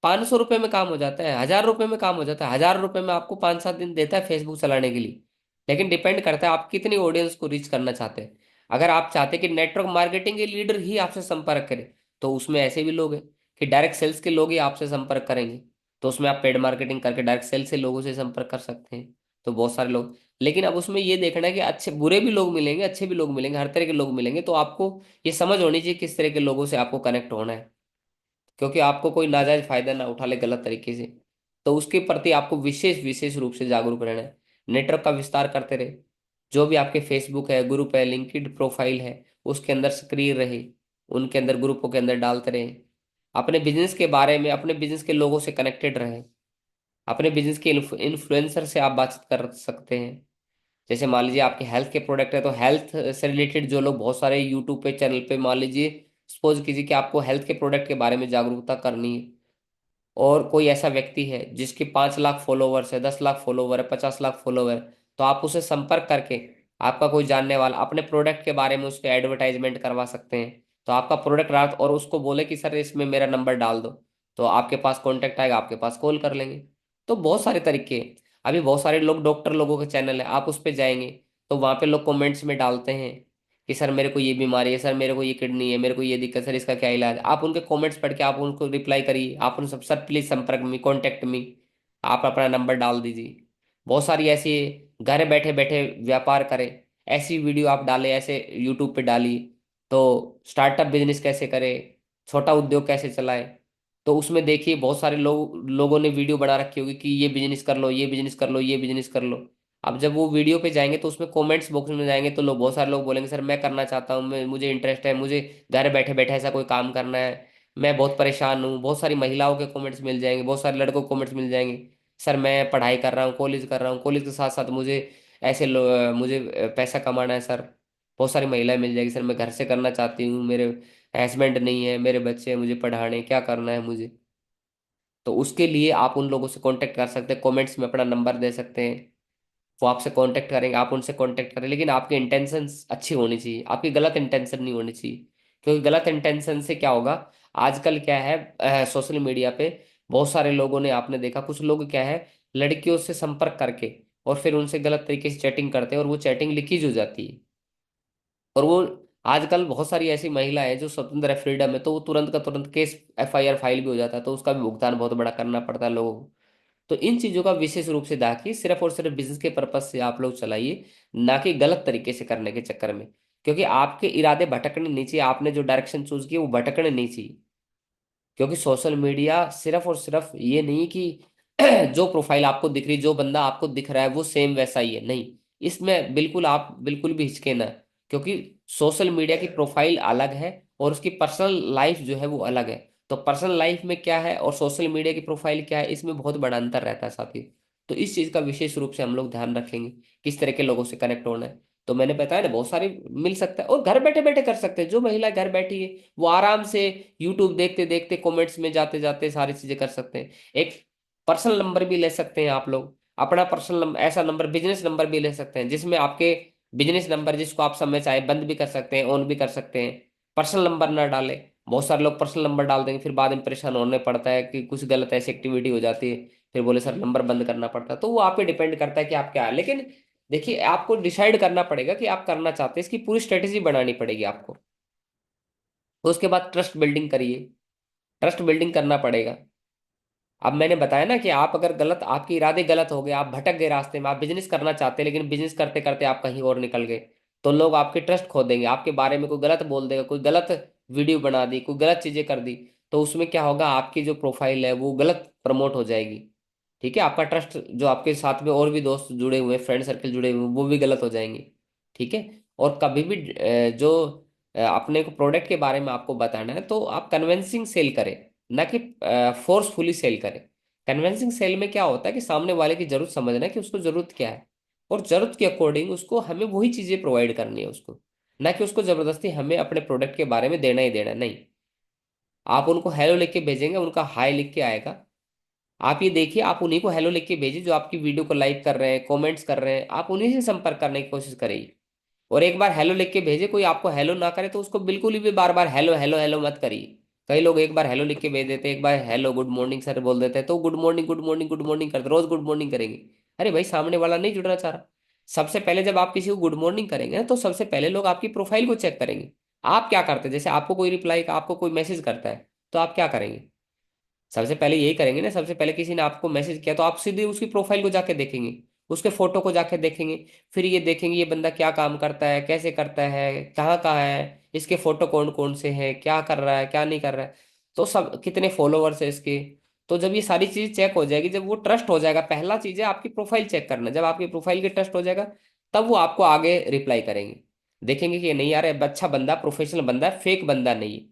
500 रुपये में काम हो जाता है, 1000 रुपये में काम हो जाता है, 1000 रुपये में आपको 5-7 दिन देता है फेसबुक चलाने के लिए। लेकिन डिपेंड करता है आप कितनी ऑडियंस को रीच करना चाहते हैं। अगर आप चाहते हैं कि नेटवर्क मार्केटिंग के लीडर ही आपसे संपर्क करें, तो उसमें ऐसे भी लोग हैं कि डायरेक्ट सेल्स के लोग ही आपसे संपर्क करेंगे। तो उसमें आप पेड मार्केटिंग करके डायरेक्ट सेल्स से लोगों से संपर्क कर सकते हैं। तो बहुत सारे लोग, लेकिन अब उसमें ये देखना है कि अच्छे बुरे भी लोग मिलेंगे, अच्छे भी लोग मिलेंगे, हर तरह के लोग मिलेंगे। तो आपको ये समझ होनी चाहिए किस तरह के लोगों से आपको कनेक्ट होना है, क्योंकि आपको कोई नाजायज फायदा ना उठा ले गलत तरीके से। तो उसके प्रति आपको विशेष विशेष रूप से जागरूक रहना है। नेटवर्क का विस्तार करते रहे, जो भी आपके फेसबुक है, ग्रुप है, लिंक्डइन प्रोफाइल है, उसके अंदर सक्रिय रहे, उनके अंदर, ग्रुपों के अंदर डालते रहे। अपने बिजनेस के बारे में, अपने बिजनेस के लोगों से कनेक्टेड रहे। अपने बिजनेस के इन्फ्लुएंसर से आप बातचीत कर सकते हैं। जैसे मान लीजिए आपके हेल्थ के प्रोडक्ट है, तो हेल्थ से रिलेटेड जो लोग, बहुत सारे यूट्यूब पे चैनल पे, मान लीजिए सपोज कीजिए कि आपको हेल्थ के प्रोडक्ट के बारे में जागरूकता करनी है, और कोई ऐसा व्यक्ति है जिसके 5 लाख फॉलोवर्स है, 10 लाख फॉलोवर है, 50 लाख फॉलोवर है, तो आप उसे संपर्क करके आपका कोई जानने वाला अपने प्रोडक्ट के बारे में उस पर एडवर्टाइजमेंट करवा सकते हैं। तो आपका प्रोडक्ट रात और उसको बोले कि सर इसमें मेरा नंबर डाल दो, तो आपके पास कॉन्टेक्ट आएगा, आपके पास कॉल कर लेंगे। तो बहुत सारे तरीके हैं। अभी बहुत सारे लोग, डॉक्टर लोगों के चैनल है, आप उस पर जाएंगे तो वहां पे लोग कमेंट्स में डालते हैं कि सर मेरे को ये बीमारी है, सर मेरे को ये किडनी है, मेरे को ये दिक्कत, सर इसका क्या इलाज है। आप उनके कमेंट्स पढ़ के आप उनको रिप्लाई करिए, आप उन सब, सर प्लीज संपर्क में, कॉन्टेक्ट मी, आप अपना नंबर डाल दीजिए। बहुत सारी ऐसी घर बैठे बैठे व्यापार करें, ऐसी वीडियो आप डालें, ऐसे यूट्यूब पे डालिए। तो स्टार्टअप बिजनेस कैसे करें, छोटा उद्योग कैसे चलाएं, तो उसमें देखिए बहुत सारे लोगों ने वीडियो बना रखी होगी कि ये बिजनेस कर लो, ये बिजनेस कर लो, ये बिजनेस कर लो। अब जब वो वीडियो पे जाएंगे तो उसमें कमेंट्स बॉक्स में जाएंगे तो लोग, बहुत सारे लोग बोलेंगे सर मैं करना चाहता हूँ, मैं, मुझे इंटरेस्ट है, मुझे घर बैठे बैठे ऐसा कोई काम करना है, मैं बहुत परेशान हूँ। बहुत सारी महिलाओं के कमेंट्स मिल जाएंगे, बहुत सारे लड़कों के कमेंट्स मिल जाएंगे, सर मैं पढ़ाई कर रहा हूँ, कॉलेज कर रहा हूँ, कॉलेज के साथ साथ मुझे मुझे पैसा कमाना है सर। बहुत सारी महिलाएं मिल जाएगी, सर मैं घर से करना चाहती हूँ, मेरे हस्बैंड नहीं है, मेरे बच्चे हैं, मुझे पढ़ाने, क्या करना है मुझे। तो उसके लिए आप उन लोगों से कांटेक्ट कर सकते हैं, कमेंट्स में अपना नंबर दे सकते हैं, वो आपसे कांटेक्ट करेंगे, आप उनसे कांटेक्ट करें। लेकिन आपकी इंटेंशंस अच्छी होनी चाहिए, आपकी गलत इंटेंशन नहीं होनी चाहिए। क्योंकि गलत इंटेंशन से क्या होगा, आजकल क्या है, सोशल मीडिया पे बहुत सारे लोगों ने, आपने देखा कुछ लोग क्या है, लड़कियों से संपर्क करके और फिर उनसे गलत तरीके से चैटिंग करते हैं, और वो चैटिंग लीकेज हो जाती है। और वो आजकल बहुत सारी ऐसी महिला है जो स्वतंत्र है, फ्रीडम है, तो वो तुरंत का तुरंत केस, एफआईआर फाइल भी हो जाता है, तो उसका भी भुगतान बहुत बड़ा करना पड़ता है लोगों को। तो इन चीजों का विशेष रूप से ध्यान रखिए, सिर्फ और सिर्फ बिजनेस के पर्पज से आप लोग चलाइए, ना कि गलत तरीके से करने के चक्कर में। क्योंकि आपके इरादे भटकने नहीं चाहिए, आपने जो डायरेक्शन चूज की वो भटकने नहीं चाहिए। क्योंकि सोशल मीडिया सिर्फ और सिर्फ ये नहीं कि जो प्रोफाइल आपको दिख रही, जो बंदा आपको दिख रहा है वो सेम वैसा ही है, नहीं। इसमें बिल्कुल आप बिल्कुल भी हिचके ना। क्योंकि सोशल मीडिया की प्रोफाइल अलग है और उसकी पर्सनल लाइफ जो है वो अलग है। तो पर्सनल लाइफ में क्या है और सोशल मीडिया की प्रोफाइल क्या है, इसमें बहुत बड़ा अंतर रहता है साथी। तो इस चीज का विशेष रूप से हम लोग ध्यान रखेंगे, किस तरह के लोगों से कनेक्ट होना है। तो मैंने बताया ना, बहुत सारे मिल सकता है और घर बैठे बैठे कर सकते हैं। जो महिला घर बैठी है वो आराम से यूट्यूब देखते देखते कमेंट्स में जाते जाते सारी चीजें कर सकते हैं। एक पर्सनल नंबर भी ले सकते हैं आप लोग, अपना पर्सनल नंबर, ऐसा नंबर, बिजनेस नंबर भी ले सकते हैं जिसमें आपके बिजनेस नंबर, जिसको आप समय चाहे बंद भी कर सकते हैं, ऑन भी कर सकते हैं। पर्सनल नंबर ना डालें। बहुत सारे लोग पर्सनल नंबर डाल देंगे, फिर बाद में परेशान होने पड़ता है कि कुछ गलत ऐसी एक्टिविटी हो जाती है, फिर बोले सर नंबर बंद करना पड़ता है। तो वो आप पे डिपेंड करता है कि आप क्या है। लेकिन देखिए, आपको डिसाइड करना पड़ेगा कि आप करना चाहते हैं, इसकी पूरी स्ट्रेटेजी बनानी पड़ेगी आपको। तो उसके बाद ट्रस्ट बिल्डिंग करिए, ट्रस्ट बिल्डिंग करना पड़ेगा। अब मैंने बताया ना कि आप अगर गलत, आपके इरादे गलत हो गए, आप भटक गए रास्ते में, आप बिजनेस करना चाहते हैं लेकिन बिजनेस करते करते आप कहीं और निकल गए, तो लोग आपके ट्रस्ट खो देंगे, आपके बारे में कोई गलत बोल देगा, कोई गलत वीडियो बना दी, कोई गलत चीजें कर दी। तो उसमें क्या होगा, आपकी जो प्रोफाइल है वो गलत प्रमोट हो जाएगी। ठीक है, आपका ट्रस्ट, जो आपके साथ में और भी दोस्त जुड़े हुए हैं, फ्रेंड सर्कल जुड़े हुए हैं, वो भी गलत हो जाएंगे। ठीक है। और कभी भी जो अपने को प्रोडक्ट के बारे में आपको बताना है तो आप कन्विंसिंग सेल करें, ना कि फोर्सफुली सेल करें। कन्विंसिंग सेल में क्या होता है कि सामने वाले की जरूरत समझना है कि उसको जरूरत क्या है, और जरूरत के अकॉर्डिंग उसको हमें वही चीजें प्रोवाइड करनी है उसको, ना कि उसको जबरदस्ती हमें अपने प्रोडक्ट के बारे में देना ही देना, नहीं। आप उनको हेलो लिख के भेजेंगे, उनका हाय लिख के आएगा। आप ये देखिए, आप उन्हीं को हेलो लिख के भेजिए जो आपकी वीडियो को लाइक कर रहे हैं, कमेंट्स कर रहे हैं, आप उन्हीं से संपर्क करने की कोशिश करिए। और एक बार हेलो लिख के भेजे, कोई आपको हेलो ना करे तो उसको बिल्कुल ही भी बार बार हेलो हेलो हेलो मत करिए। कई लोग एक बार हेलो लिख के भेज देते हैं, एक बार हेलो गुड मॉर्निंग सर बोल देते हैं, तो good morning good morning good morning करते, रोज गुड मॉर्निंग करेंगे। अरे भाई, सामने वाला नहीं जुड़ना चाह रहा। सबसे पहले जब आप किसी को गुड मॉर्निंग करेंगे ना, तो सबसे पहले लोग आपकी प्रोफाइल को चेक करेंगे। आप क्या करते हैं, जैसे आपको कोई रिप्लाई, आपको कोई मैसेज करता है, तो आप क्या करेंगे, सबसे पहले यही करेंगे ना। सबसे पहले किसी ने आपको मैसेज किया तो आप सीधे उसकी प्रोफाइल को जाके देखेंगे, उसके फोटो को जाके देखेंगे। फिर ये देखेंगे ये बंदा क्या काम करता है, कैसे करता है, कहाँ कहाँ है, इसके फोटो कौन कौन से हैं, क्या कर रहा है, क्या नहीं कर रहा है, तो सब कितने फॉलोअर्स है इसके। तो जब ये सारी चीज चेक हो जाएगी, जब वो ट्रस्ट हो जाएगा, पहला चीज है आपकी प्रोफाइल चेक करना, जब आपकी प्रोफाइल की ट्रस्ट हो जाएगा, तब वो आपको आगे रिप्लाई करेंगे। देखेंगे कि नहीं यार, ये अच्छा बंदा, प्रोफेशनल बंदा है, फेक बंदा नहीं है।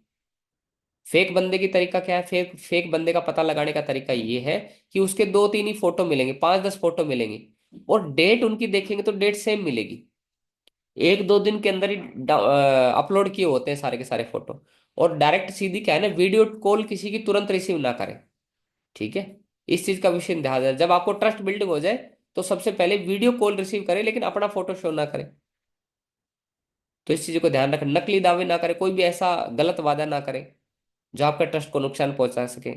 फेक बंदे की तरीका क्या है, फेक फेक बंदे का पता लगाने का तरीका ये है कि उसके दो तीन ही फोटो मिलेंगे, 5-10 फोटो मिलेंगे, और डेट उनकी देखेंगे तो डेट सेम मिलेगी। 1-2 दिन के अंदर ही अपलोड किए होते हैं सारे के सारे फोटो। और डायरेक्ट सीधी क्या है ना, वीडियो कॉल किसी की तुरंत रिसीव ना करें। ठीक है। इस चीज का विशेष ध्यान दें। जब आपको ट्रस्ट बिल्डिंग हो जाए तो सबसे पहले वीडियो कॉल रिसीव करें, लेकिन अपना फोटो शो ना करें। तो इस चीज को ध्यान रखें, नकली दावे ना करें, कोई भी ऐसा गलत वादा ना करें जो आपका ट्रस्ट को नुकसान पहुंचा सके।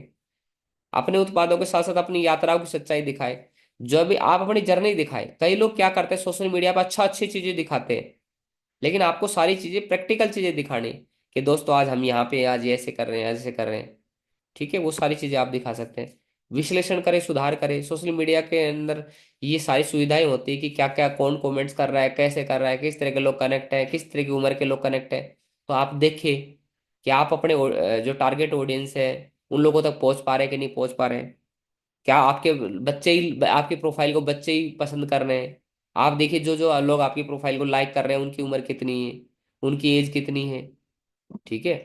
अपने उत्पादों के साथ साथ अपनी यात्राओं की सच्चाई दिखाए। जो भी आप अपनी जर्नी दिखाए, कई लोग क्या करते हैं सोशल मीडिया पर अच्छी चीजें दिखाते हैं, लेकिन आपको सारी चीजें प्रैक्टिकल चीजें दिखानी, कि दोस्तों आज हम यहाँ पे आज ये ऐसे कर रहे हैं, ऐसे कर रहे हैं। ठीक है, वो सारी चीजें आप दिखा सकते हैं। विश्लेषण करें, सुधार करें। सोशल मीडिया के अंदर ये सारी सुविधाएं होती है कि क्या क्या कौन कमेंट्स कर रहा है, कैसे कर रहा है, किस तरह के लोग कनेक्ट है, किस तरह की उम्र के लोग कनेक्ट है। तो आप देखिए कि आप अपने जो टारगेट ऑडियंस है उन लोगों तक पहुंच पा रहे हैं कि नहीं पहुंच पा रहे हैं। क्या आपके बच्चे ही आपकी प्रोफाइल को बच्चे ही पसंद कर रहे हैं। आप देखिए जो जो लोग आपकी प्रोफाइल को लाइक कर रहे हैं उनकी उम्र कितनी है, उनकी एज कितनी है। ठीक है।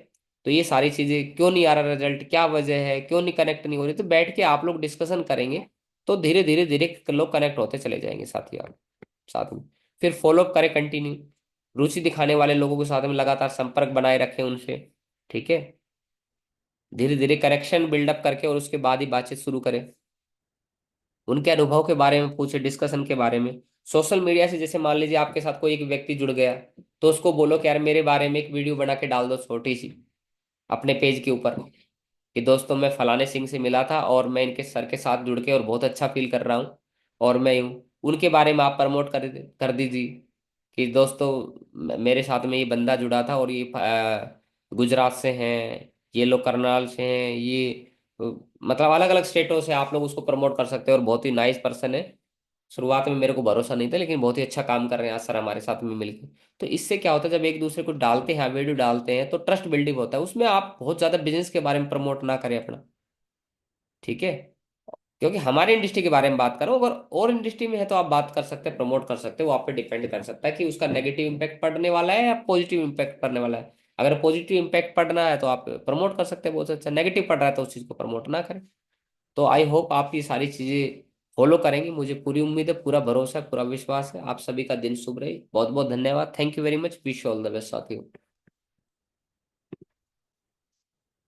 तो ये सारी चीजें, क्यों नहीं आ रहा रिजल्ट, क्या वजह है, क्यों नहीं कनेक्ट नहीं हो रही, तो बैठ के आप लोग डिस्कशन करेंगे। तो धीरे धीरे धीरे लोग कनेक्ट होते चले जाएंगे साथी आप साथ में। फिर फॉलोअप करें कंटिन्यू। रुचि दिखाने वाले लोगों के साथ में लगातार संपर्क बनाए रखें उनसे। ठीक है। धीरे धीरे कनेक्शन बिल्डअप करके और उसके बाद ही बातचीत शुरू करें। उनके अनुभव के बारे में पूछे, डिस्कशन के बारे में। सोशल मीडिया से जैसे मान लीजिए आपके साथ कोई एक व्यक्ति जुड़ गया, तो उसको बोलो कि यार मेरे बारे में एक वीडियो बना के डाल दो छोटी सी अपने पेज के ऊपर, कि दोस्तों मैं फलाने सिंह से मिला था और मैं इनके सर के साथ जुड़ के और बहुत अच्छा फील कर रहा हूँ, और मैं यूँ। उनके बारे में आप प्रमोट कर दीजिए कि दोस्तों मेरे साथ में ये बंदा जुड़ा था और ये गुजरात से हैं, ये लोग करनाल से हैं, ये मतलब अलग अलग स्टेटों से आप लोग उसको प्रमोट कर सकते हो, और बहुत ही नाइस पर्सन है। शुरुआत में मेरे को भरोसा नहीं था, लेकिन बहुत ही अच्छा काम कर रहे हैं आज सर हमारे साथ में मिलकर। तो इससे क्या होता है, जब एक दूसरे को डालते हैं वीडियो डालते हैं तो ट्रस्ट बिल्डिंग होता है। उसमें आप बहुत ज्यादा बिजनेस के बारे में प्रमोट ना करें अपना। ठीक है। क्योंकि हमारे इंडस्ट्री के बारे में बात करो, अगर और इंडस्ट्री में है तो आप बात कर सकते हैं, प्रमोट कर सकते हैं। वो आप पे डिपेंड कर सकता है कि उसका नेगेटिव इम्पैक्ट पड़ने वाला है या पॉजिटिव इम्पैक्ट पड़ने वाला है। अगर पॉजिटिव इम्पैक्ट पड़ना है तो आप प्रमोट कर सकते हैं बहुत अच्छा, नेगेटिव पड़ रहा है तो उस चीज को प्रमोट ना करें। तो आई होप आप ये सारी चीजें फॉलो करेंगे, मुझे पूरी उम्मीद है, पूरा भरोसा है, पूरा विश्वास है। आप सभी का दिन शुभ रहे। बहुत बहुत धन्यवाद। Thank you very much. Wish all the best साथियों।